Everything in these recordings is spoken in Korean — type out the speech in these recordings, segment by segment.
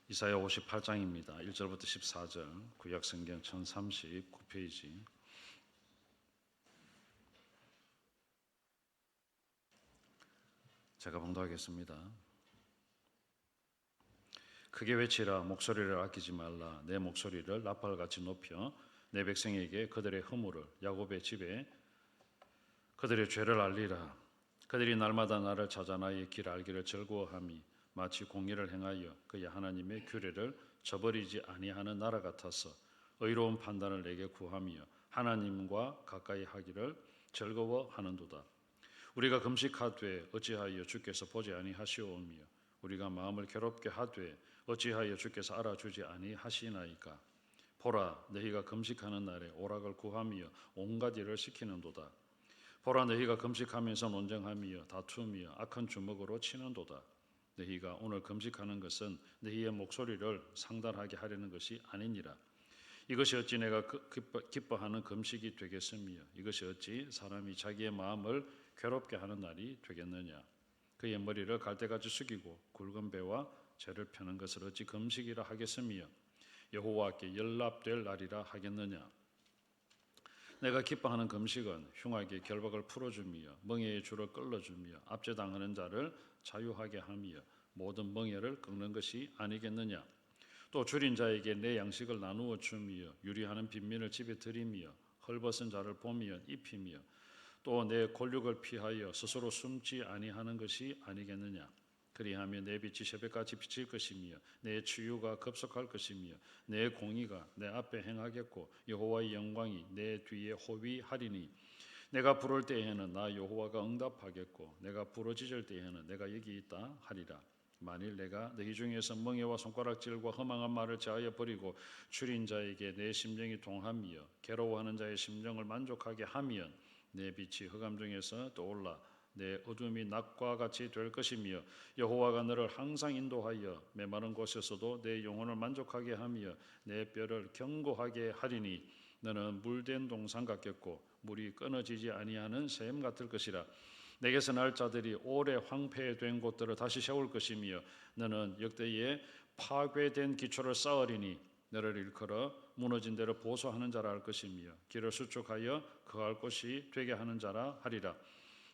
이사야 58장입니다. 1절부터 14절, 구약성경 1039페이지. 제가 봉독하겠습니다. 크게 외치라, 목소리를 아끼지 말라. 내 목소리를 나팔같이 높여 내 백성에게 그들의 허물을, 야곱의 집에 그들의 죄를 알리라. 그들이 날마다 나를 찾아 나의 길 알기를 즐거워함이 마치 공의를 행하여 그의 하나님의 규례를 저버리지 아니하는 나라 같아서 의로운 판단을 내게 구하며 하나님과 가까이 하기를 즐거워하는도다. 우리가 금식하되 어찌하여 주께서 보지 아니하시오며 우리가 마음을 괴롭게 하되 어찌하여 주께서 알아주지 아니하시나이까. 보라, 너희가 금식하는 날에 오락을 구하며 온갖 일을 시키는도다. 보라, 너희가 금식하면서 논쟁하며 다투며 악한 주먹으로 치는도다. 너희가 오늘 금식하는 것은 너희의 목소리를 상달하게 하려는 것이 아니니라. 이것이 어찌 내가 기뻐하는 금식이 되겠으며 이것이 어찌 사람이 자기의 마음을 괴롭게 하는 날이 되겠느냐. 그의 머리를 갈대같이 숙이고 굵은 배와 죄를 펴는 것을 어찌 금식이라 하겠으며 여호와께 연락될 날이라 하겠느냐. 내가 기뻐하는 금식은 흉악의 결박을 풀어주며 멍에의 줄을 끌어주며 압제당하는 자를 자유하게 하며 모든 멍에를 꺾는 것이 아니겠느냐. 또 줄인 자에게 내 양식을 나누어 주며 유리하는 빈민을 집에 들이며 헐벗은 자를 보며 입히며 또 내 곤욕을 피하여 스스로 숨지 아니하는 것이 아니겠느냐. 그리하면 내 빛이 새벽같이 비칠 것이며 내 치유가 급속할 것이며 내 공의가 내 앞에 행하겠고 여호와의 영광이 내 뒤에 호위하리니 내가 부를 때에는 나 여호와가 응답하겠고 내가 부르짖을 때에는 내가 여기 있다 하리라. 만일 내가 너희 중에서 멍에와 손가락질과 허망한 말을 제하여 버리고 줄인 자에게 내 심령이 동하며 괴로워하는 자의 심령을 만족하게 하면 내 빛이 흑암 중에서 떠올라 내 어둠이 낮과 같이 될 것이며 여호와가 너를 항상 인도하여 메마른 곳에서도 내 영혼을 만족하게 하며 내 뼈를 견고하게 하리니 너는 물된 동산 같겠고 물이 끊어지지 아니하는 샘 같을 것이라. 내게서 날 자들이 오래 황폐된 곳들을 다시 세울 것이며 너는 역대에 파괴된 기초를 쌓으리니 너를 일컬어 무너진 데를 보수하는 자라 할 것이며 길을 수축하여 거할 곳이 되게 하는 자라 하리라.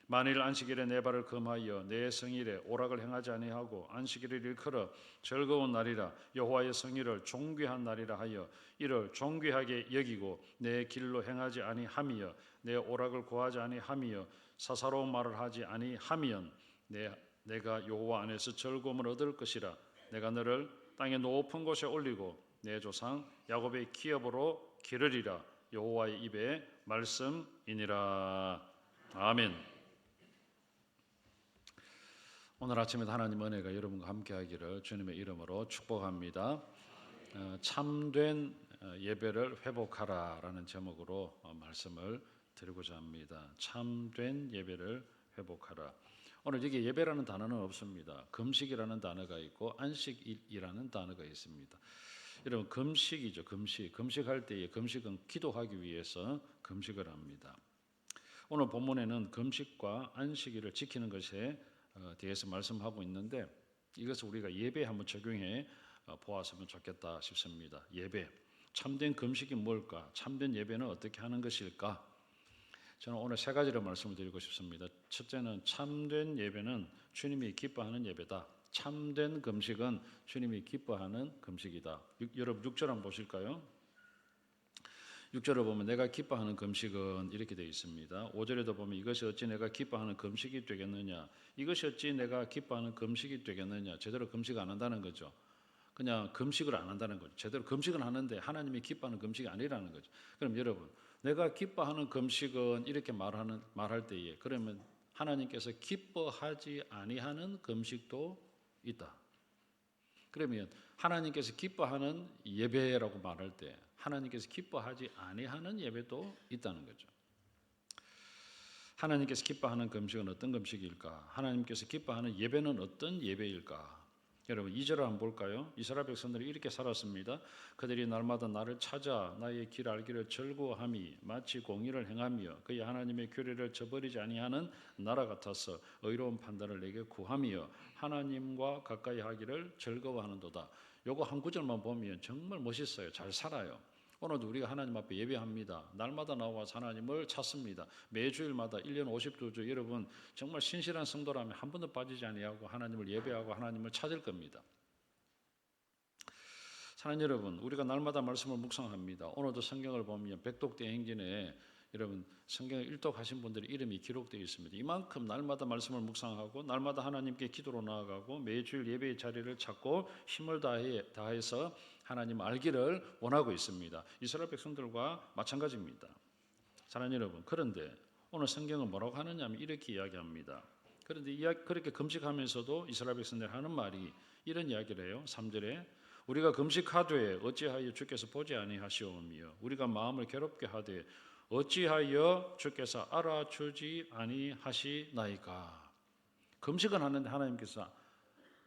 만일 안식일에 내 발을 금하여 내 성일에 오락을 행하지 아니하고 안식일을 일컬어 즐거운 날이라 여호와의 성일을 존귀한 날이라 하여 이를 존귀하게 여기고 내 길로 행하지 아니하며 내 오락을 구하지 아니하며 사사로운 말을 하지 아니하면 내가 여호와 안에서 즐거움을 얻을 것이라. 내가 너를 땅의 높은 곳에 올리고 내 조상 야곱의 기업으로 기르리라. 여호와의 입의 말씀이니라. 아멘. 오늘 아침에도 하나님 은혜가 여러분과 함께하기를 주님의 이름으로 축복합니다. 참된 예배를 회복하라라는 제목으로 말씀을 드리고자 합니다. 참된 예배를 회복하라. 오늘 여기 예배라는 단어는 없습니다. 금식이라는 단어가 있고 안식일이라는 단어가 있습니다. 여러분, 금식이죠. 금식할 때에 금식은 기도하기 위해서 금식을 합니다. 오늘 본문에는 금식과 안식일을 지키는 것에 대해서 말씀하고 있는데 이것을 우리가 예배에 한번 적용해 보았으면 좋겠다 싶습니다. 예배, 참된 금식이 뭘까? 참된 예배는 어떻게 하는 것일까? 저는 오늘 세 가지를 말씀을 드리고 싶습니다. 첫째는 참된 예배는 주님이 기뻐하는 예배다. 참된 금식은 주님이 기뻐하는 금식이다. 여러분 6절 한번 보실까요? 6절을 보면 내가 기뻐하는 금식은 이렇게 되어 있습니다. 5절에도 보면 이것이 어찌 내가 기뻐하는 금식이 되겠느냐. 이것이 어찌 내가 기뻐하는 금식이 되겠느냐. 제대로 금식 안 한다는 거죠. 그냥 금식을 안 한다는 거죠. 제대로 금식은 하는데 하나님이 기뻐하는 금식이 아니라는 거죠. 그럼 여러분, 내가 기뻐하는 금식은 이렇게 말할 때에 그러면 하나님께서 기뻐하지 아니하는 금식도 있다. 그러면 하나님께서 기뻐하는 예배라고 말할 때 하나님께서 기뻐하지 아니하는 예배도 있다는 거죠. 하나님께서 기뻐하는 금식은 어떤 금식일까? 하나님께서 기뻐하는 예배는 어떤 예배일까? 여러분 2절을 한번 볼까요? 이스라엘 백성들이 이렇게 살았습니다. 그들이 날마다 나를 찾아 나의 길 알기를 즐거워함이 마치 공의를 행하며 그의 하나님의 규례를 저버리지 아니하는 나라 같아서 의로운 판단을 내게 구하며 하나님과 가까이 하기를 즐거워하는도다. 요거 한 구절만 보면 정말 멋있어요. 잘 살아요. 오늘도 우리가 하나님 앞에 예배합니다. 날마다 나와서 하나님을 찾습니다. 매주일마다 1년 52주 여러분 정말 신실한 성도라면 한 번도 빠지지 아니하고 하나님을 예배하고 하나님을 찾을 겁니다. 사랑하는 여러분, 우리가 날마다 말씀을 묵상합니다. 오늘도 성경을 보면 백독대 행진에 여러분 성경을 일독하신 분들의 이름이 기록되어 있습니다. 이만큼 날마다 말씀을 묵상하고 날마다 하나님께 기도로 나아가고 매주일 예배의 자리를 찾고 힘을 다해서 하나님 알기를 원하고 있습니다. 이스라엘 백성들과 마찬가지입니다. 사랑하는 여러분, 그런데 오늘 성경은 뭐라고 하느냐면 이렇게 이야기합니다. 그런데 그렇게 금식하면서도 이스라엘 백성들이 하는 말이 이런 이야기를 해요. 3절에 우리가 금식하되 어찌하여 주께서 보지 아니하시오며 우리가 마음을 괴롭게 하되 어찌하여 주께서 알아주지 아니하시나이까. 금식을 하는데 하나님께서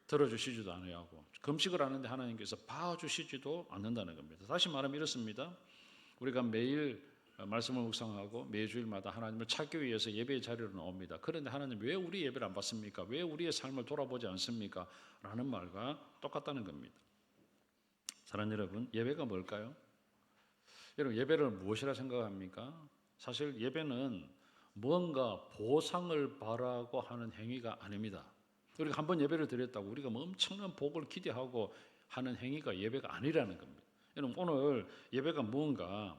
들어주시지도 않으하고 금식을 하는데 하나님께서 봐주시지도 않는다는 겁니다. 다시 말하면 이렇습니다. 우리가 매일 말씀을 묵상하고 매주일마다 하나님을 찾기 위해서 예배의 자리로 나옵니다. 그런데 하나님 왜 우리 예배를 안 받습니까? 왜 우리의 삶을 돌아보지 않습니까? 라는 말과 똑같다는 겁니다. 사랑하는 여러분, 예배가 뭘까요? 여러분 예배를 무엇이라 생각합니까? 사실 예배는 뭔가 보상을 바라고 하는 행위가 아닙니다. 우리가 한번 예배를 드렸다고 우리가 뭐 엄청난 복을 기대하고 하는 행위가 예배가 아니라는 겁니다. 여러분 오늘 예배가 무언가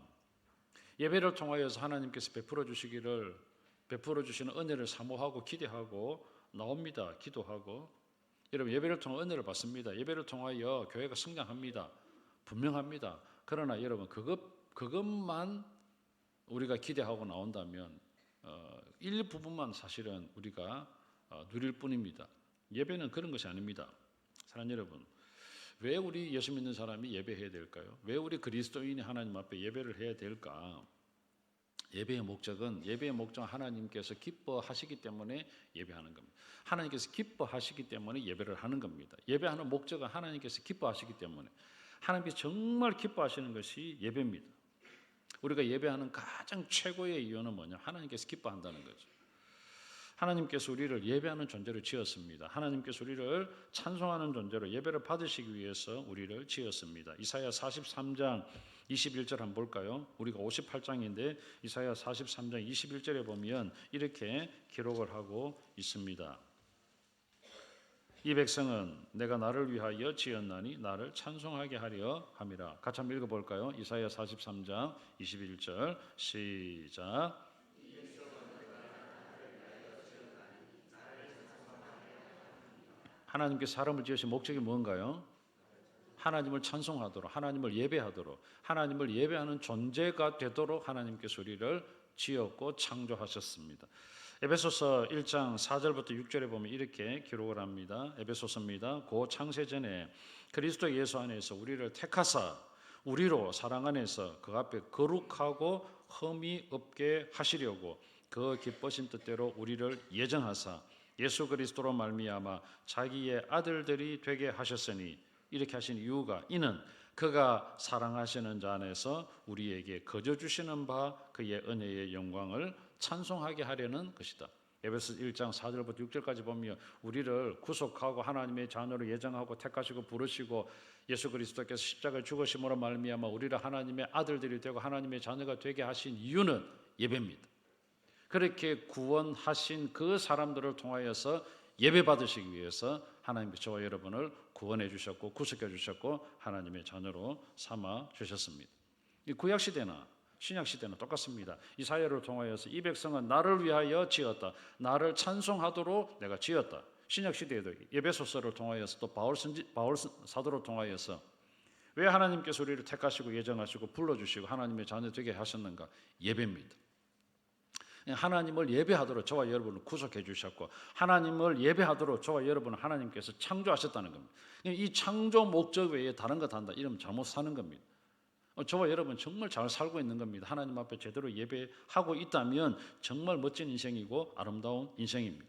예배를 통하여서 하나님께서 베풀어 주시는 은혜를 사모하고 기대하고 나옵니다. 기도하고 여러분 예배를 통해 은혜를 받습니다. 예배를 통하여 교회가 성장합니다. 분명합니다. 그러나 여러분 그것만 우리가 기대하고 나온다면 일부분만 사실은 우리가 누릴 뿐입니다. 예배는 그런 것이 아닙니다. 사랑하는 여러분, 왜 우리 예수 믿는 사람이 예배해야 될까요? 왜 우리 그리스도인이 하나님 앞에 예배를 해야 될까? 예배의 목적은 하나님께서 기뻐하시기 때문에 예배하는 겁니다. 하나님께서 기뻐하시기 때문에 예배를 하는 겁니다. 예배하는 목적은 하나님께서 기뻐하시기 때문에 하나님께서 정말 기뻐하시는 것이 예배입니다. 우리가 예배하는 가장 최고의 이유는 뭐냐? 하나님께서 기뻐한다는 거죠. 하나님께서 우리를 예배하는 존재로 지었습니다. 하나님께서 우리를 찬송하는 존재로 예배를 받으시기 위해서 우리를 지었습니다. 이사야 43장 21절 한번 볼까요? 우리가 58장인데 이사야 43장 21절에 보면 이렇게 기록을 하고 있습니다. 이 백성은 내가 나를 위하여 지었나니 나를 찬송하게 하려 함이라. 같이 한번 읽어볼까요? 이사야 43장 21절 시작. 하나님께서 사람을 지으신 목적이 뭔가요? 하나님을 찬송하도록, 하나님을 예배하도록, 하나님을 예배하는 존재가 되도록 하나님께서 우리를 지었고 창조하셨습니다. 에베소서 1장 4절부터 6절에 보면 이렇게 기록을 합니다. 에베소서입니다. 고 창세전에 그리스도 예수 안에서 우리를 택하사 우리로 사랑 안에서 그 앞에 거룩하고 흠이 없게 하시려고 그 기쁘신 뜻대로 우리를 예정하사 예수 그리스도로 말미암아 자기의 아들들이 되게 하셨으니 이렇게 하신 이유가 이는 그가 사랑하시는 자 안에서 우리에게 거저 주시는 바 그의 은혜의 영광을 찬송하게 하려는 것이다. 에베소 1장 4절부터 6절까지 보면 우리를 구속하고 하나님의 자녀로 예정하고 택하시고 부르시고 예수 그리스도께서 십자가에 죽으심으로 말미암아 우리를 하나님의 아들들이 되고 하나님의 자녀가 되게 하신 이유는 예배입니다. 그렇게 구원하신 그 사람들을 통하여서 예배 받으시기 위해서 하나님께서 저와 여러분을 구원해 주셨고 구속해 주셨고 하나님의 자녀로 삼아 주셨습니다. 이 구약 시대나 신약 시대는 똑같습니다. 이사야를 통하여서 이 백성은 나를 위하여 지었다. 나를 찬송하도록 내가 지었다. 신약 시대에도 에베소서를 통하여서 또 바울 사도를 통하여서 왜 하나님께서 우리를 택하시고 예정하시고 불러주시고 하나님의 자녀 되게 하셨는가? 예배입니다. 하나님을 예배하도록 저와 여러분을 구속해 주셨고 하나님을 예배하도록 저와 여러분을 하나님께서 창조하셨다는 겁니다. 이 창조 목적 외에 다른 것 한다 이러면 잘못 사는 겁니다. 저와 여러분 정말 잘 살고 있는 겁니다. 하나님 앞에 제대로 예배하고 있다면 정말 멋진 인생이고 아름다운 인생입니다.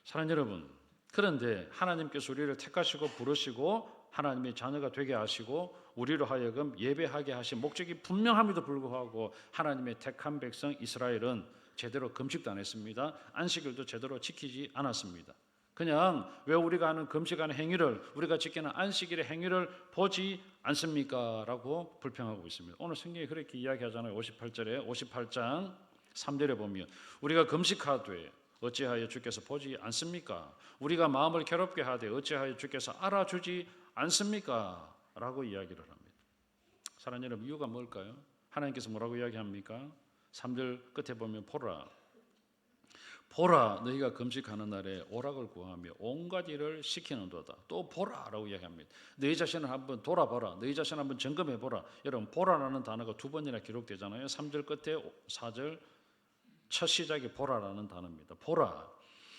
사랑하는 여러분, 그런데 하나님께서 우리를 택하시고 부르시고 하나님의 자녀가 되게 하시고 우리로 하여금 예배하게 하신 목적이 분명함에도 불구하고 하나님의 택한 백성 이스라엘은 제대로 금식도 안 했습니다. 안식일도 제대로 지키지 않았습니다. 그냥 왜 우리가 하는 금식하는 행위를, 우리가 지키는 안식일의 행위를 보지 않습니까? 라고 불평하고 있습니다. 오늘 성경이 그렇게 이야기하잖아요. 58절에 58장 3절에 보면 우리가 금식하되 어찌하여 주께서 보지 않습니까? 우리가 마음을 괴롭게 하되 어찌하여 주께서 알아주지 않습니까? 라고 이야기를 합니다. 사랑하는 여러분, 이유가 뭘까요? 하나님께서 뭐라고 이야기합니까? 3절 끝에 보면 보라 너희가 금식하는 날에 오락을 구하며 온갖 일을 시키는도다. 또 보라라고 이야기합니다. 너희 자신을 한번 돌아보라. 너희 자신을 한번 점검해보라. 여러분, 보라라는 단어가 두 번이나 기록되잖아요. 3절 끝에 4절 첫 시작이 보라라는 단어입니다. 보라,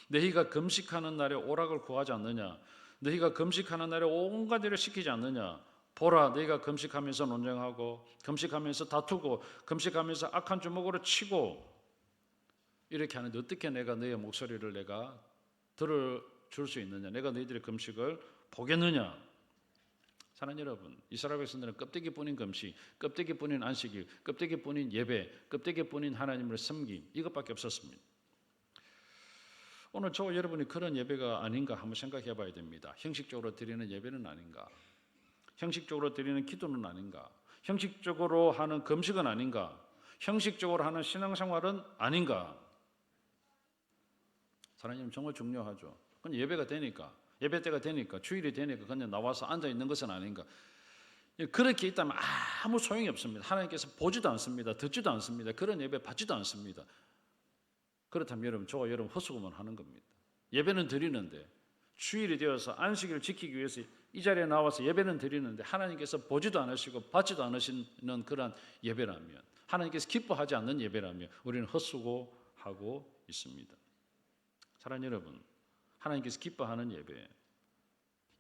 너희가 금식하는 날에 오락을 구하지 않느냐? 너희가 금식하는 날에 온갖 일을 시키지 않느냐? 보라, 너희가 금식하면서 논쟁하고 금식하면서 다투고 금식하면서 악한 주먹으로 치고 이렇게 하는데 어떻게 내가 너의 목소리를 내가 들어줄 수 있느냐? 내가 너희들의 금식을 보겠느냐? 사랑하는 여러분, 이스라엘 백성들은 껍데기뿐인 금식, 껍데기뿐인 안식일, 껍데기뿐인 예배, 껍데기뿐인 하나님을 섬김 이것밖에 없었습니다. 오늘 저와 여러분이 그런 예배가 아닌가 한번 생각해 봐야 됩니다. 형식적으로 드리는 예배는 아닌가? 형식적으로 드리는 기도는 아닌가? 형식적으로 하는 금식은 아닌가? 형식적으로 하는 신앙생활은 아닌가? 사랑하는 정말 중요하죠. 그건 예배가 되니까, 예배 때가 되니까, 주일이 되니까 그냥 나와서 앉아 있는 것은 아닌가. 그렇게 있다면 아무 소용이 없습니다. 하나님께서 보지도 않습니다. 듣지도 않습니다. 그런 예배 받지도 않습니다. 그렇다면 여러분, 저와 여러분 헛수고만 하는 겁니다. 예배는 드리는데, 주일이 되어서 안식일을 지키기 위해서 이 자리에 나와서 예배는 드리는데 하나님께서 보지도 않으시고 받지도 않으시는 그런 예배라면, 하나님께서 기뻐하지 않는 예배라면 우리는 헛수고하고 있습니다. 사랑하는 여러분, 하나님께서 기뻐하는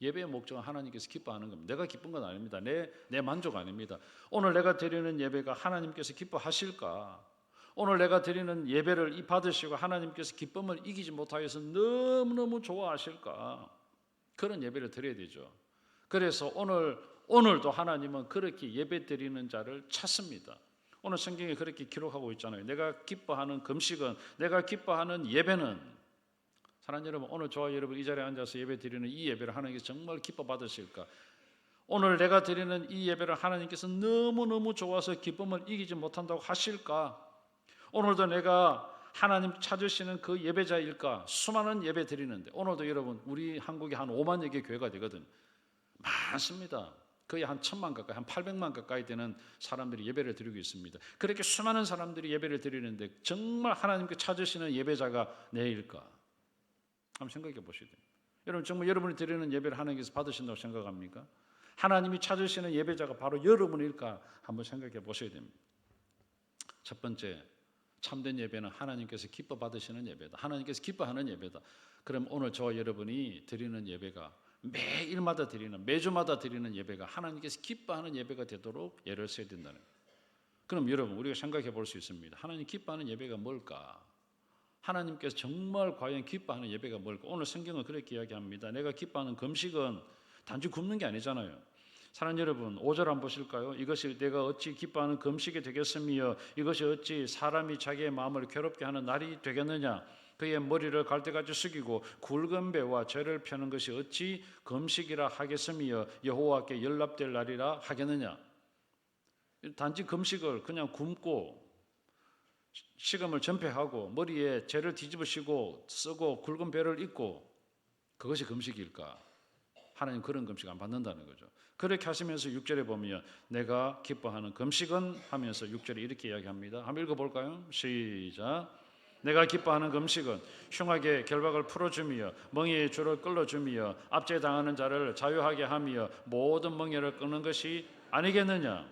예배의 목적은 하나님께서 기뻐하는 겁니다. 내가 기쁜 건 아닙니다. 내 만족 아닙니다. 오늘 내가 드리는 예배가 하나님께서 기뻐하실까? 오늘 내가 드리는 예배를 받으시고 하나님께서 기쁨을 이기지 못하여서 너무너무 좋아하실까? 그런 예배를 드려야 되죠. 그래서 오늘도 하나님은 그렇게 예배 드리는 자를 찾습니다. 오늘 성경에 그렇게 기록하고 있잖아요. 내가 기뻐하는 금식은, 내가 기뻐하는 예배는, 사랑하는 여러분, 오늘 저와 여러분 이 자리에 앉아서 예배 드리는 이 예배를 하나님께서 정말 기뻐 받으실까? 오늘 내가 드리는 이 예배를 하나님께서 너무너무 좋아서 기쁨을 이기지 못한다고 하실까? 오늘도 내가 하나님 찾으시는 그 예배자일까? 수많은 예배 드리는데 오늘도 여러분 우리 한국에 한 5만여 개 교회가 되거든. 많습니다. 거의 한 1,000만 가까이, 한 800만 가까이 되는 사람들이 예배를 드리고 있습니다. 그렇게 수많은 사람들이 예배를 드리는데 정말 하나님께 찾으시는 예배자가 내일까? 한번 생각해 보셔야 돼요. 여러분, 정말 여러분이 드리는 예배를 하나님께서 받으신다고 생각합니까? 하나님이 찾으시는 예배자가 바로 여러분일까? 한번 생각해 보셔야 됩니다. 첫 번째, 참된 예배는 하나님께서 기뻐 받으시는 예배다. 하나님께서 기뻐하는 예배다. 그럼 오늘 저와 여러분이 드리는 예배가 매일마다 드리는, 매주마다 드리는 예배가 하나님께서 기뻐하는 예배가 되도록 예를 써야 된다는 거예요. 그럼 여러분, 우리가 생각해 볼 수 있습니다. 하나님 기뻐하는 예배가 뭘까? 하나님께서 정말 과연 기뻐하는 예배가 뭘까? 오늘 성경은 그렇게 이야기합니다. 내가 기뻐하는 금식은 단지 굶는 게 아니잖아요. 사랑하는 여러분, 5절 한번 보실까요? 이것이 내가 어찌 기뻐하는 금식이 되겠으며 이것이 어찌 사람이 자기의 마음을 괴롭게 하는 날이 되겠느냐? 그의 머리를 갈대같이 숙이고 굵은 배와 죄를 펴는 것이 어찌 금식이라 하겠으며 여호와께 연락될 날이라 하겠느냐? 단지 금식을 그냥 굶고 식음을 전폐하고 머리에 죄를 뒤집으시고 쓰고 굵은 배를 입고 그것이 금식일까? 하나님 그런 금식 안 받는다는 거죠. 그렇게 하시면서 6절에 보면 내가 기뻐하는 금식은 하면서 6절에 이렇게 이야기합니다. 한번 읽어볼까요? 시작. 내가 기뻐하는 금식은 흉하게 결박을 풀어주며 멍에의 줄을 끌어주며 압제당하는 자를 자유하게 하며 모든 멍에를 끊는 것이 아니겠느냐?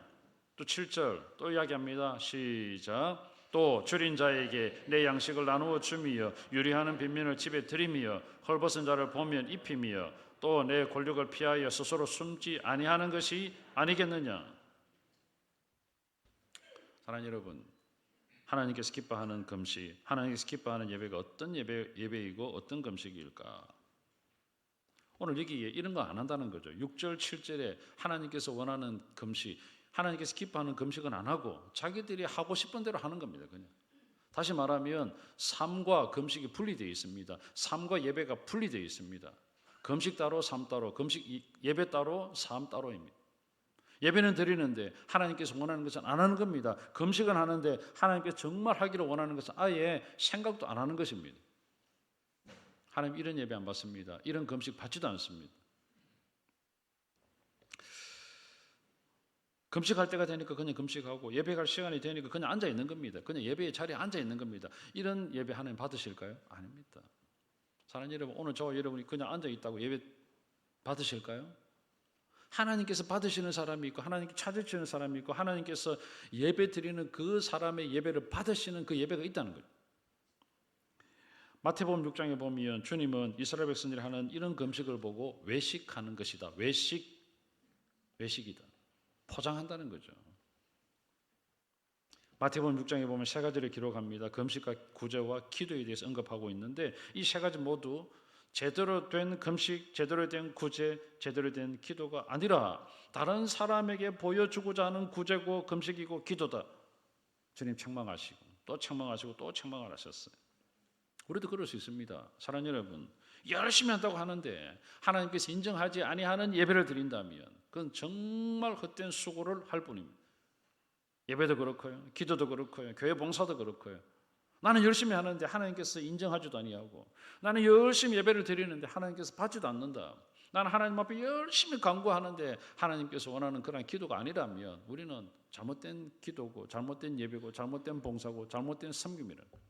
또 7절 또 이야기합니다. 시작. 또 줄인 자에게 내 양식을 나누어 주며 유리하는 빈민을 집에 들이며 헐벗은 자를 보면 입히며 또 내 권력을 피하여 스스로 숨지 아니하는 것이 아니겠느냐? 사랑하는 여러분, 하나님께서 기뻐하는 금식, 하나님께서 기뻐하는 예배가 어떤 예배이고 어떤 금식일까? 오늘 여기에 이런 거 안 한다는 거죠. 6절, 7절에 하나님께서 원하는 금식, 하나님께서 기뻐하는 금식은 안 하고 자기들이 하고 싶은 대로 하는 겁니다. 그냥. 다시 말하면 삶과 금식이 분리되어 있습니다. 삶과 예배가 분리되어 있습니다. 금식 따로, 삶 따로, 예배 따로, 삶 따로입니다. 예배는 드리는데 하나님께서 원하는 것은 안 하는 겁니다. 금식은 하는데 하나님께서 정말 하기를 원하는 것은 아예 생각도 안 하는 것입니다. 하나님 이런 예배 안 받습니다. 이런 금식 받지도 않습니다. 금식할 때가 되니까 그냥 금식하고 예배갈 시간이 되니까 그냥 앉아 있는 겁니다. 그냥 예배의 자리에 앉아 있는 겁니다. 이런 예배 하나님 받으실까요? 아닙니다. 사랑하는 여러분, 오늘 저와 여러분이 그냥 앉아 있다고 예배 받으실까요? 하나님께서 받으시는 사람이 있고 하나님께 찾으시는 사람이 있고 하나님께서 예배 드리는 그 사람의 예배를 받으시는 그 예배가 있다는 거죠. 마태복음 6장에 보면 주님은 이스라엘 백성들이 하는 이런 금식을 보고 외식하는 것이다. 외식이다. 포장한다는 거죠. 마태복음 6장에 보면 세 가지를 기록합니다. 금식과 구제와 기도에 대해서 언급하고 있는데 이 세 가지 모두 제대로 된 금식, 제대로 된 구제, 제대로 된 기도가 아니라 다른 사람에게 보여주고자 하는 구제고 금식이고 기도다. 주님 책망하시고 또 책망하시고 또 책망을 하셨어요. 우리도 그럴 수 있습니다. 사랑하는 여러분, 열심히 한다고 하는데 하나님께서 인정하지 아니하는 예배를 드린다면 그건 정말 헛된 수고를 할 뿐입니다. 예배도 그렇고요, 기도도 그렇고요, 교회 봉사도 그렇고요. 나는 열심히 하는데 하나님께서 인정하지도 아니하고 나는 열심히 예배를 드리는데 하나님께서 받지도 않는다. 나는 하나님 앞에 열심히 간구하는데 하나님께서 원하는 그런 기도가 아니라면 우리는 잘못된 기도고 잘못된 예배고 잘못된 봉사고 잘못된 섬김이라는 거예요.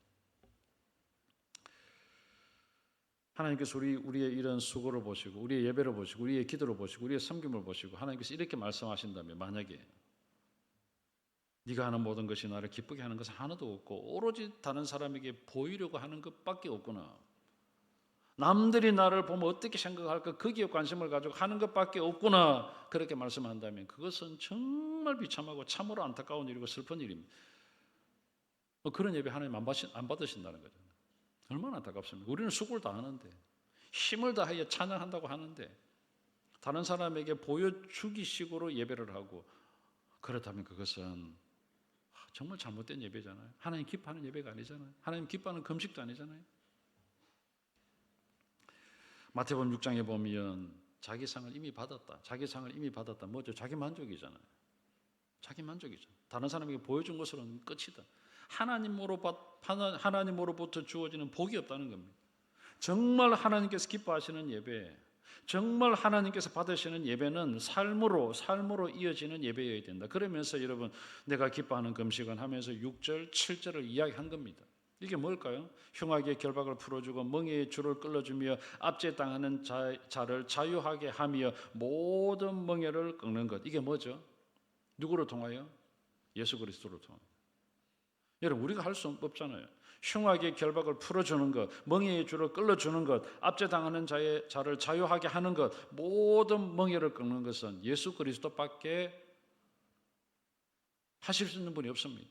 하나님께서 우리의 이런 수고를 보시고 우리의 예배를 보시고 우리의 기도를 보시고 우리의 섬김을 보시고 하나님께서 이렇게 말씀하신다면 만약에 네가 하는 모든 것이 나를 기쁘게 하는 것은 하나도 없고 오로지 다른 사람에게 보이려고 하는 것밖에 없구나. 남들이 나를 보면 어떻게 생각할까 거기에 관심을 가지고 하는 것밖에 없구나. 그렇게 말씀한다면 그것은 정말 비참하고 참으로 안타까운 일이고 슬픈 일입니다. 그런 예배 하나님 안 받으신다는 거죠. 얼마나 안타깝습니까? 우리는 수고를 다 하는데 힘을 다하여 찬양한다고 하는데 다른 사람에게 보여주기 식으로 예배를 하고 그렇다면 그것은 정말 잘못된 예배잖아요. 하나님 기뻐하는 예배가 아니잖아요. 하나님 기뻐하는 금식도 아니잖아요. 마태복음 6장에 보면 자기 상을 이미 받았다. 자기 상을 이미 받았다. 뭐죠? 자기 만족이잖아요. 자기 만족이죠. 다른 사람에게 보여준 것으로는 끝이다. 하나님으로부터 주어지는 복이 없다는 겁니다. 정말 하나님께서 기뻐하시는 예배, 정말 하나님께서 받으시는 예배는 삶으로 이어지는 예배여야 된다. 그러면서 여러분 내가 기뻐하는 금식은 하면서 6절, 7절을 이야기한 겁니다. 이게 뭘까요? 흉악의 결박을 풀어주고 멍에의 줄을 끌어주며 압제 당하는 자를 자유하게 하며 모든 멍에를 꺾는 것. 이게 뭐죠? 누구로 통하여? 예수 그리스도로 통하여. 여러분 우리가 할 수 없잖아요. 흉악의 결박을 풀어주는 것, 멍에의 줄을 끌어주는 것, 압제당하는 자를 자유하게 하는 것, 모든 멍에를 꺾는 것은 예수 그리스도밖에 하실 수 있는 분이 없습니다.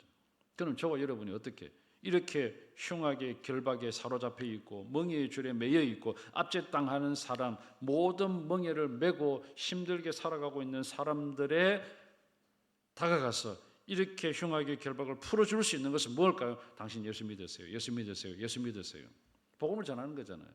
그럼 저와 여러분이 어떻게 이렇게 흉악의 결박에 사로잡혀 있고 멍에의 줄에 매여 있고 압제당하는 사람, 모든 멍에를 메고 힘들게 살아가고 있는 사람들의 다가가서 이렇게 흉악의 결박을 풀어줄 수 있는 것은 무엇일까요? 당신 예수 믿으세요. 예수 믿으세요. 예수 믿으세요. 복음을 전하는 거잖아요.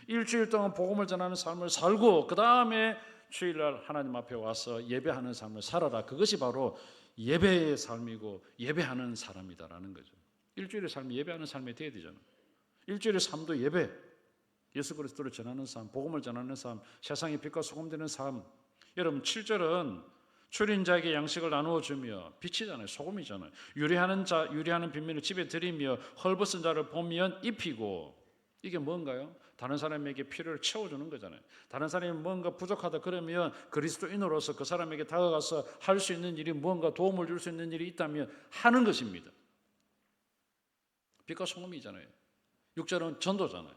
일주일 동안 복음을 전하는 삶을 살고 그 다음에 주일날 하나님 앞에 와서 예배하는 삶을 살아라. 그것이 바로 예배의 삶이고 예배하는 사람이다라는 거죠. 일주일의 삶이 예배하는 삶이 되어야 되잖아요. 일주일의 삶도 예배, 예수 그리스도를 전하는 삶, 복음을 전하는 삶, 세상의 빛과 소금 되는 삶. 여러분 7절은 출인자에게 양식을 나누어 주며 빛이잖아요. 소금이잖아요. 유리하는 빈민을 집에 들이며 헐벗은 자를 보면 입히고. 이게 뭔가요? 다른 사람에게 필요를 채워주는 거잖아요. 다른 사람이 뭔가 부족하다 그러면 그리스도인으로서 그 사람에게 다가가서 할 수 있는 일이 뭔가 도움을 줄 수 있는 일이 있다면 하는 것입니다. 빛과 소금이잖아요. 6절은 전도잖아요.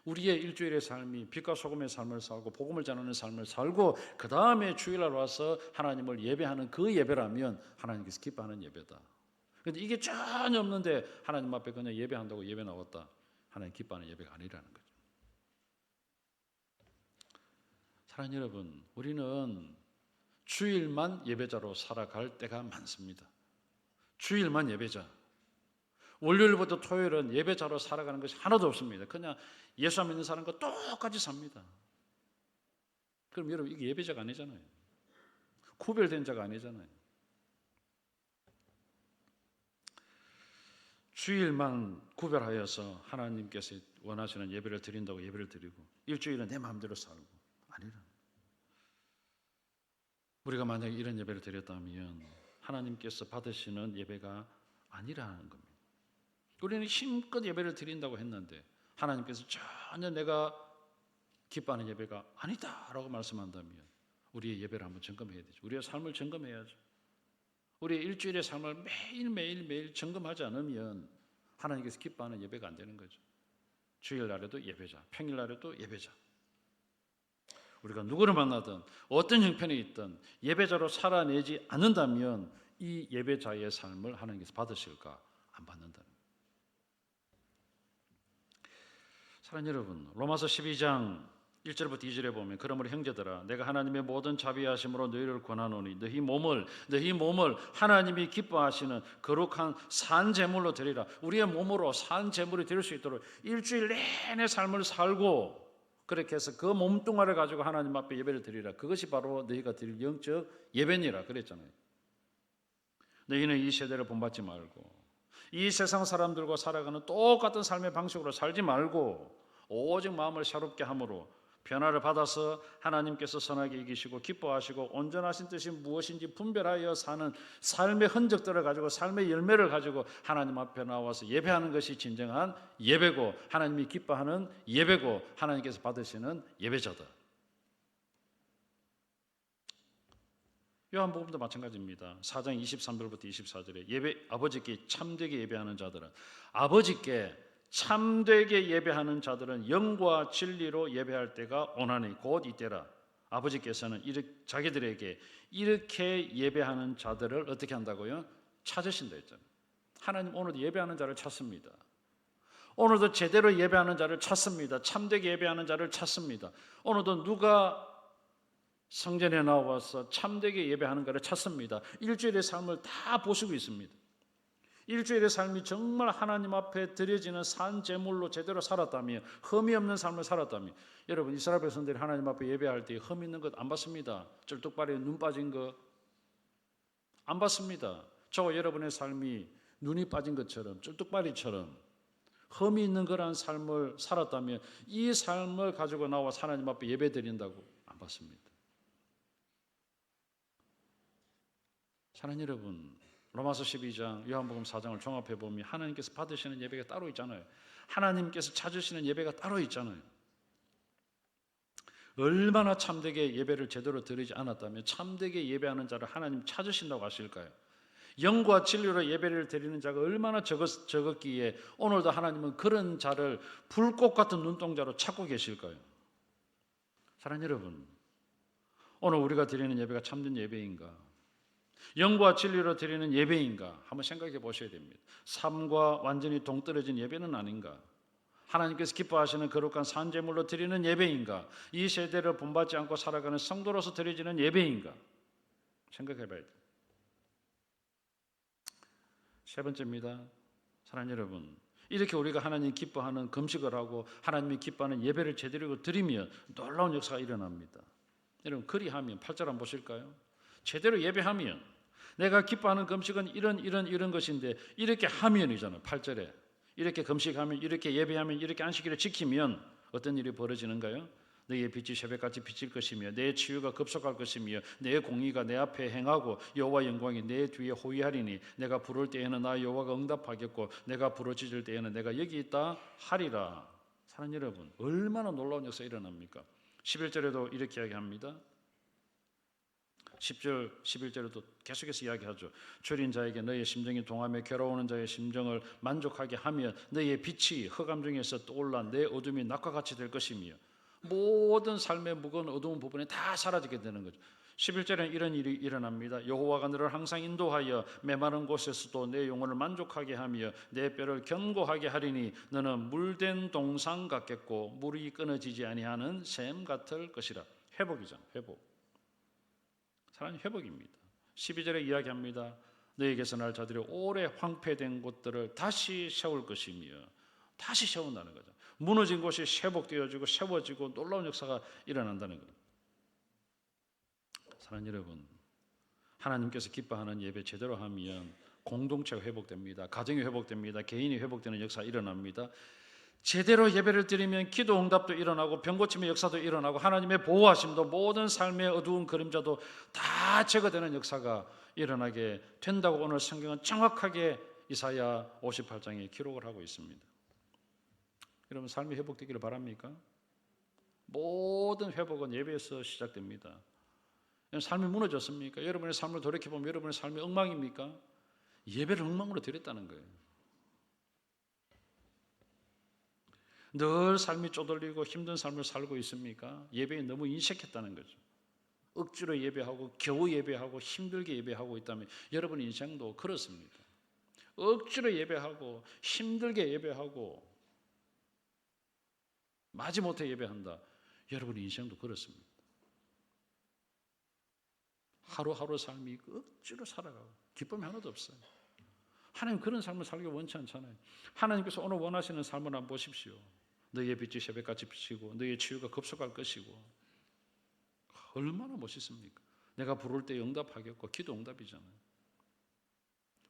우리의 일주일의 삶이 빛과 소금의 삶을 살고 복음을 전하는 삶을 살고 그 다음에 주일날 와서 하나님을 예배하는 그 예배라면 하나님께서 기뻐하는 예배다. 그런데 이게 전혀 없는데 하나님 앞에 그냥 예배한다고 예배 나왔다. 하나님 기뻐하는 예배가 아니라는 거죠. 사랑하는 여러분, 우리는 주일만 예배자로 살아갈 때가 많습니다. 주일만 예배자. 월요일부터 토요일은 예배자로 살아가는 것이 하나도 없습니다. 그냥 예수 믿는 사람과 똑같이 삽니다. 그럼 여러분, 이게 예배자가 아니잖아요. 구별된 자가 아니잖아요. 주일만 구별하여서 하나님께서 원하시는 예배를 드린다고 예배를 드리고 일주일은 내 마음대로 살고 아니라, 우리가 만약에 이런 예배를 드렸다면 하나님께서 받으시는 예배가 아니라는 겁니다. 우리는 힘껏 예배를 드린다고 했는데 하나님께서 전혀 내가 기뻐하는 예배가 아니다라고 말씀한다면 우리의 예배를 한번 점검해야 되죠. 우리의 삶을 점검해야죠. 우리의 일주일의 삶을 매일 점검하지 않으면 하나님께서 기뻐하는 예배가 안 되는 거죠. 주일날에도 예배자, 평일날에도 예배자. 우리가 누구를 만나든 어떤 형편에 있든 예배자로 살아내지 않는다면 이 예배자의 삶을 하나님께서 받으실까? 안 받는다는 거예요. 사랑하는 여러분, 로마서 12장 1절부터 2절에 보면 그러므로 형제들아 내가 하나님의 모든 자비하심으로 너희를 권하노니 너희 몸을 하나님이 기뻐하시는 거룩한 산 제물로 드리라. 우리의 몸으로 산 제물이 드릴 수 있도록 일주일 내내 삶을 살고 그렇게 해서 그 몸뚱아리를 가지고 하나님 앞에 예배를 드리라. 그것이 바로 너희가 드릴 영적 예배니라 그랬잖아요. 너희는 이 세대를 본받지 말고 이 세상 사람들과 살아가는 똑같은 삶의 방식으로 살지 말고 오직 마음을 새롭게 함으로 변화를 받아서 하나님께서 선하게 이기시고 기뻐하시고 온전하신 뜻이 무엇인지 분별하여 사는 삶의 흔적들을 가지고 삶의 열매를 가지고 하나님 앞에 나와서 예배하는 것이 진정한 예배고 하나님이 기뻐하는 예배고 하나님께서 받으시는 예배자다. 요한복음도 마찬가지입니다. 4장 23절부터 24절에 아버지께 참되게 예배하는 자들은 아버지께 참되게 예배하는 자들은 영과 진리로 예배할 때가 오나니 곧 이때라. 아버지께서는 자기들에게 이렇게 예배하는 자들을 어떻게 한다고요? 찾으신다 했잖아요. 하나님 오늘도 예배하는 자를 찾습니다. 오늘도 제대로 예배하는 자를 찾습니다. 참되게 예배하는 자를 찾습니다. 오늘도 누가 성전에 나와서 참되게 예배하는가를 찾습니다. 일주일의 삶을 다 보시고 있습니다. 일주일의 삶이 정말 하나님 앞에 드려지는 산 제물로 제대로 살았다면, 흠이 없는 삶을 살았다면, 여러분 이스라엘 백성들이 하나님 앞에 예배할 때 흠 있는 것 안 봤습니다. 쩔뚝발에 눈 빠진 거 안 봤습니다. 저와 여러분의 삶이 눈이 빠진 것처럼 쩔뚝발이처럼 흠이 있는 그러한 삶을 살았다면 이 삶을 가지고 나와 하나님 앞에 예배 드린다고 안 봤습니다. 사랑하는 여러분, 로마서 12장, 요한복음 4장을 종합해 보면 하나님께서 받으시는 예배가 따로 있잖아요. 하나님께서 찾으시는 예배가 따로 있잖아요. 얼마나 참되게 예배를 제대로 드리지 않았다면 참되게 예배하는 자를 하나님 찾으신다고 하실까요? 영과 진리로 예배를 드리는 자가 얼마나 적었기에 오늘도 하나님은 그런 자를 불꽃 같은 눈동자로 찾고 계실까요? 사랑하는 여러분, 오늘 우리가 드리는 예배가 참된 예배인가? 영과 진리로 드리는 예배인가? 한번 생각해 보셔야 됩니다. 삶과 완전히 동떨어진 예배는 아닌가? 하나님께서 기뻐하시는 거룩한 산제물로 드리는 예배인가? 이 세대를 본받지 않고 살아가는 성도로서 드려지는 예배인가? 생각해 봐야 돼요. 세 번째입니다. 사랑하는 여러분, 이렇게 우리가 하나님 기뻐하는 금식을 하고 하나님이 기뻐하는 예배를 제대로 드리면 놀라운 역사가 일어납니다. 여러분 그리하면 8절 한번 보실까요? 제대로 예배하면, 내가 기뻐하는 금식은 이런 것인데 이렇게 하면이잖아요. 8절에 이렇게 금식하면, 이렇게 예배하면, 이렇게 안식일을 지키면 어떤 일이 벌어지는가요? 너의 빛이 새벽같이 비칠 것이며 내 치유가 급속할 것이며 내 공의가 내 앞에 행하고 여호와 영광이 내 뒤에 호위하리니 내가 부를 때에는 나 여호와가 응답하겠고 내가 부르짖을 때에는 내가 여기 있다 하리라. 사랑하는 여러분, 얼마나 놀라운 역사가 일어납니까? 11절에도 이렇게 이야기합니다. 10절, 11절에도 계속해서 이야기하죠. 줄인 자에게 너의 심정이 동함에 괴로워하는 자의 심정을 만족하게 하며 너의 빛이 흑암 중에서 떠올라 내 어둠이 낮과 같이 될 것이며 모든 삶의 무거운 어두운 부분이 다 사라지게 되는 거죠. 11절에는 이런 일이 일어납니다. 여호와가 너를 항상 인도하여 메마른 곳에서도 내 영혼을 만족하게 하며 내 뼈를 견고하게 하리니 너는 물된 동상 같겠고 물이 끊어지지 아니하는 샘 같을 것이라. 회복이잖아요. 회복. 사랑은 회복입니다. 12절에 이야기합니다. 너에게서 날 자들이 오래 황폐된 곳들을 다시 세울 것이며, 다시 세운다는 거죠. 무너진 곳이 회복되어지고 세워지고 놀라운 역사가 일어난다는 거예요. 사랑하는 여러분, 하나님께서 기뻐하는 예배 제대로 하면 공동체가 회복됩니다. 가정이 회복됩니다. 개인이 회복되는 역사가 일어납니다. 제대로 예배를 드리면 기도 응답도 일어나고 병고침의 역사도 일어나고 하나님의 보호하심도 모든 삶의 어두운 그림자도 다 제거되는 역사가 일어나게 된다고 오늘 성경은 정확하게 이사야 58장에 기록을 하고 있습니다. 여러분, 삶이 회복되기를 바랍니까? 모든 회복은 예배에서 시작됩니다. 삶이 무너졌습니까? 여러분의 삶을 돌이켜보면 여러분의 삶이 엉망입니까? 예배를 엉망으로 드렸다는 거예요. 늘 삶이 쪼들리고 힘든 삶을 살고 있습니까? 예배에 너무 인색했다는 거죠. 억지로 예배하고 겨우 예배하고 힘들게 예배하고 있다면 여러분 인생도 그렇습니다. 억지로 예배하고 힘들게 예배하고 마지못해 예배한다. 여러분 인생도 그렇습니다. 하루하루 삶이 억지로 살아가고 기쁨이 하나도 없어요. 하나님 그런 삶을 살기 원치 않잖아요. 하나님께서 오늘 원하시는 삶을 한번 보십시오. 너희의 빛이 새벽같이 비치고 너희의 치유가 급속할 것이고. 얼마나 멋있습니까? 내가 부를 때 응답하겠고 기도 응답이잖아요.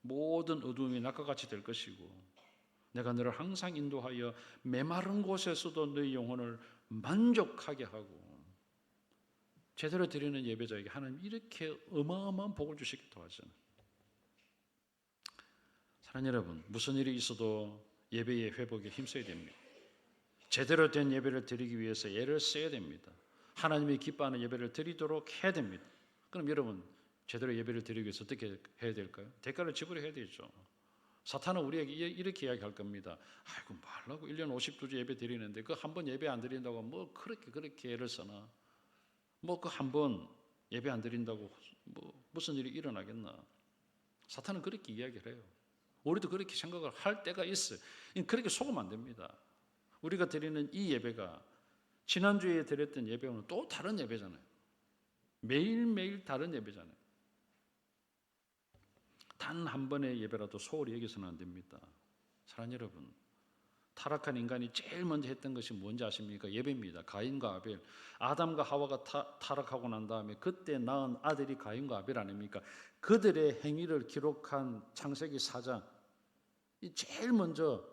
모든 어두움이 낮과 같이 될 것이고 내가 너를 항상 인도하여 메마른 곳에서도 너희 영혼을 만족하게 하고 제대로 드리는 예배자에게 하나님 이렇게 어마어마한 복을 주시기도 하잖아요. 사랑하는 여러분, 무슨 일이 있어도 예배의 회복에 힘써야 됩니다. 제대로 된 예배를 드리기 위해서 애를 써야 됩니다. 하나님이 기뻐하는 예배를 드리도록 해야 됩니다. 그럼 여러분, 제대로 예배를 드리기 위해서 어떻게 해야 될까요? 대가를 지불해야 되죠. 사탄은 우리에게 이렇게 이야기할 겁니다. 아이고 말라고 1년 50두 예배 드리는데 그 한 번 예배 안 드린다고 뭐 그렇게 애를 써나? 뭐 그 한 번 예배 안 드린다고 뭐 무슨 일이 일어나겠나? 사탄은 그렇게 이야기를 해요. 우리도 그렇게 생각을 할 때가 있어요. 그렇게 속으면 안 됩니다. 우리가 드리는 이 예배가 지난주에 드렸던 예배와는 또 다른 예배잖아요. 매일매일 다른 예배잖아요. 단 한 번의 예배라도 소홀히 여기서는 안 됩니다. 사랑하는 여러분, 타락한 인간이 제일 먼저 했던 것이 뭔지 아십니까? 예배입니다. 가인과 아벨. 아담과 하와가 타락하고 난 다음에 그때 낳은 아들이 가인과 아벨 아닙니까? 그들의 행위를 기록한 창세기 4장. 이 제일 먼저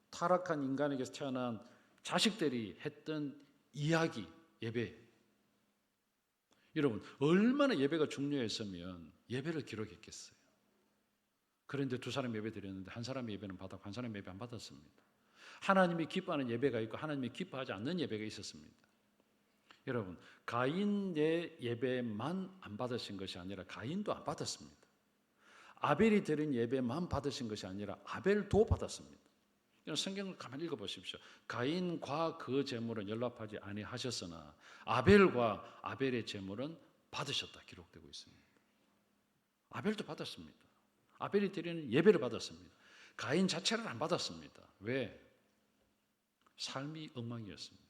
타락한 인간에게서 태어난 자식들이 했던 이야기, 예배. 여러분, 얼마나 예배가 중요했으면 예배를 기록했겠어요. 그런데 두 사람 예배 드렸는데 한 사람 예배는 받았고 한 사람 예배 안 받았습니다. 하나님이 기뻐하는 예배가 있고 하나님이 기뻐하지 않는 예배가 있었습니다. 여러분, 가인의 예배만 안 받으신 것이 아니라 가인도 안 받았습니다. 아벨이 드린 예배만 받으신 것이 아니라 아벨도 받았습니다. 성경을 가만히 읽어보십시오. 가인과 그 제물은 연락하지 아니하셨으나 아벨과 아벨의 제물은 받으셨다 기록되고 있습니다. 아벨도 받았습니다. 아벨이 드리는 예배를 받았습니다. 가인 자체를 안 받았습니다. 왜? 삶이 엉망이었습니다.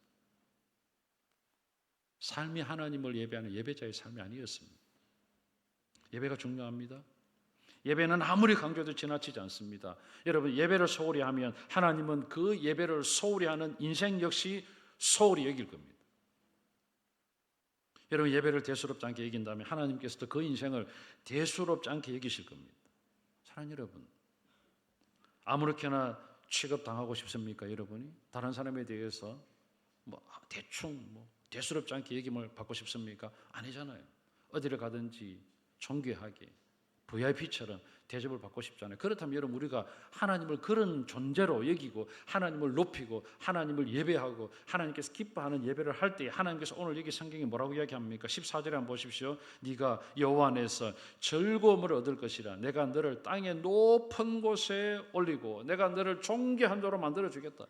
삶이 하나님을 예배하는 예배자의 삶이 아니었습니다. 예배가 중요합니다. 예배는 아무리 강조해도 지나치지 않습니다. 여러분, 예배를 소홀히 하면 하나님은 그 예배를 소홀히 하는 인생 역시 소홀히 여길 겁니다. 여러분, 예배를 대수롭지 않게 여긴다면 하나님께서도 그 인생을 대수롭지 않게 여기실 겁니다. 사랑하는 여러분, 아무렇게나 취급당하고 싶습니까? 여러분이 다른 사람에 대해서 대충 대수롭지 않게 얘기를 받고 싶습니까? 아니잖아요. 어디를 가든지 존귀하게 VIP처럼 대접을 받고 싶잖아요. 그렇다면 여러분, 우리가 하나님을 그런 존재로 여기고 하나님을 높이고 하나님을 예배하고 하나님께서 기뻐하는 예배를 할 때 하나님께서 오늘 여기 성경이 뭐라고 이야기합니까? 14절에 한번 보십시오. 네가 여호와 안에서 즐거움을 얻을 것이라. 내가 너를 땅의 높은 곳에 올리고 내가 너를 존귀한 자로 만들어주겠다.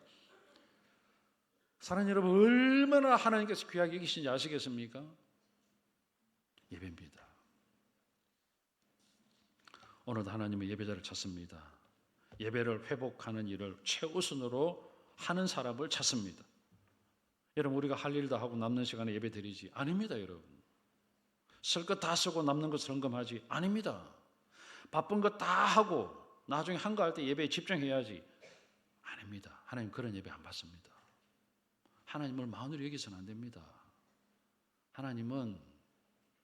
사랑하는 여러분, 얼마나 하나님께서 귀하게 여기신지 아시겠습니까? 예배입니다. 오늘도 하나님의 예배자를 찾습니다. 예배를 회복하는 일을 최우선으로 하는 사람을 찾습니다. 여러분, 우리가 할 일 다 하고 남는 시간에 예배 드리지? 아닙니다, 여러분. 쓸 것 다 쓰고 남는 것 헌금하지? 아닙니다. 바쁜 거 다 하고 나중에 한가할 때 예배에 집중해야지? 아닙니다. 하나님 그런 예배 안 받습니다. 하나님을 마음으로 여기서는 안 됩니다. 하나님은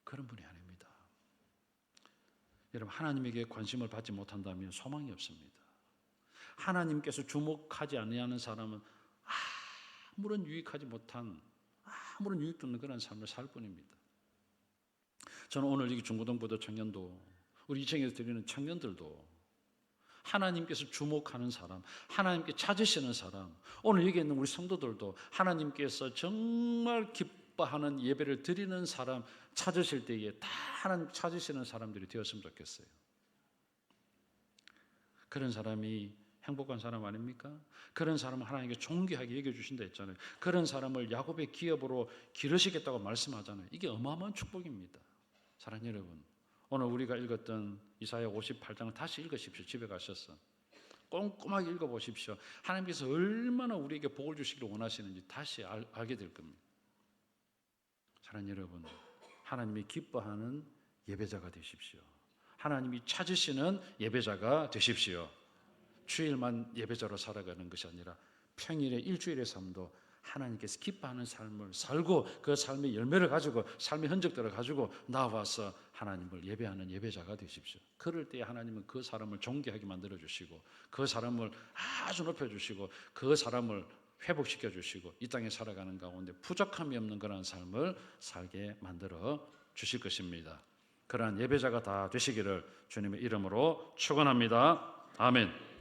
그런 분이 아닙니다. 여러분, 하나님에게 관심을 받지 못한다면 소망이 없습니다. 하나님께서 주목하지 아니하는 사람은 아무런 유익하지 못한, 아무런 유익도 없는 그런 삶을 살 뿐입니다. 저는 오늘 이 중고등부도 청년도, 우리 이층에서 드리는 청년들도 하나님께서 주목하는 사람, 하나님께 찾으시는 사람, 오늘 여기 있는 우리 성도들도 하나님께서 정말 기뻐하는 예배를 드리는 사람 찾으실 때에 다 하나님 찾으시는 사람들이 되었으면 좋겠어요. 그런 사람이 행복한 사람 아닙니까? 그런 사람을 하나님께 존귀하게 여겨주신다 했잖아요. 그런 사람을 야곱의 기업으로 기르시겠다고 말씀하잖아요. 이게 어마어마한 축복입니다. 사랑하는 여러분, 오늘 우리가 읽었던 이사야 58장을 다시 읽으십시오. 집에 가셔서 꼼꼼하게 읽어보십시오. 하나님께서 얼마나 우리에게 복을 주시기를 원하시는지 다시 알게 될 겁니다. 사랑하는 여러분, 하나님이 기뻐하는 예배자가 되십시오. 하나님이 찾으시는 예배자가 되십시오. 주일만 예배자로 살아가는 것이 아니라 평일에 일주일의 삶도 하나님께서 기뻐하는 삶을 살고 그 삶의 열매를 가지고 삶의 흔적들을 가지고 나와서 하나님을 예배하는 예배자가 되십시오. 그럴 때 하나님은 그 사람을 존귀하게 만들어 주시고 그 사람을 아주 높여 주시고 그 사람을 회복시켜 주시고 이 땅에 살아가는 가운데 부족함이 없는 그런 삶을 살게 만들어 주실 것입니다. 그러한 예배자가 다 되시기를 주님의 이름으로 축원합니다. 아멘.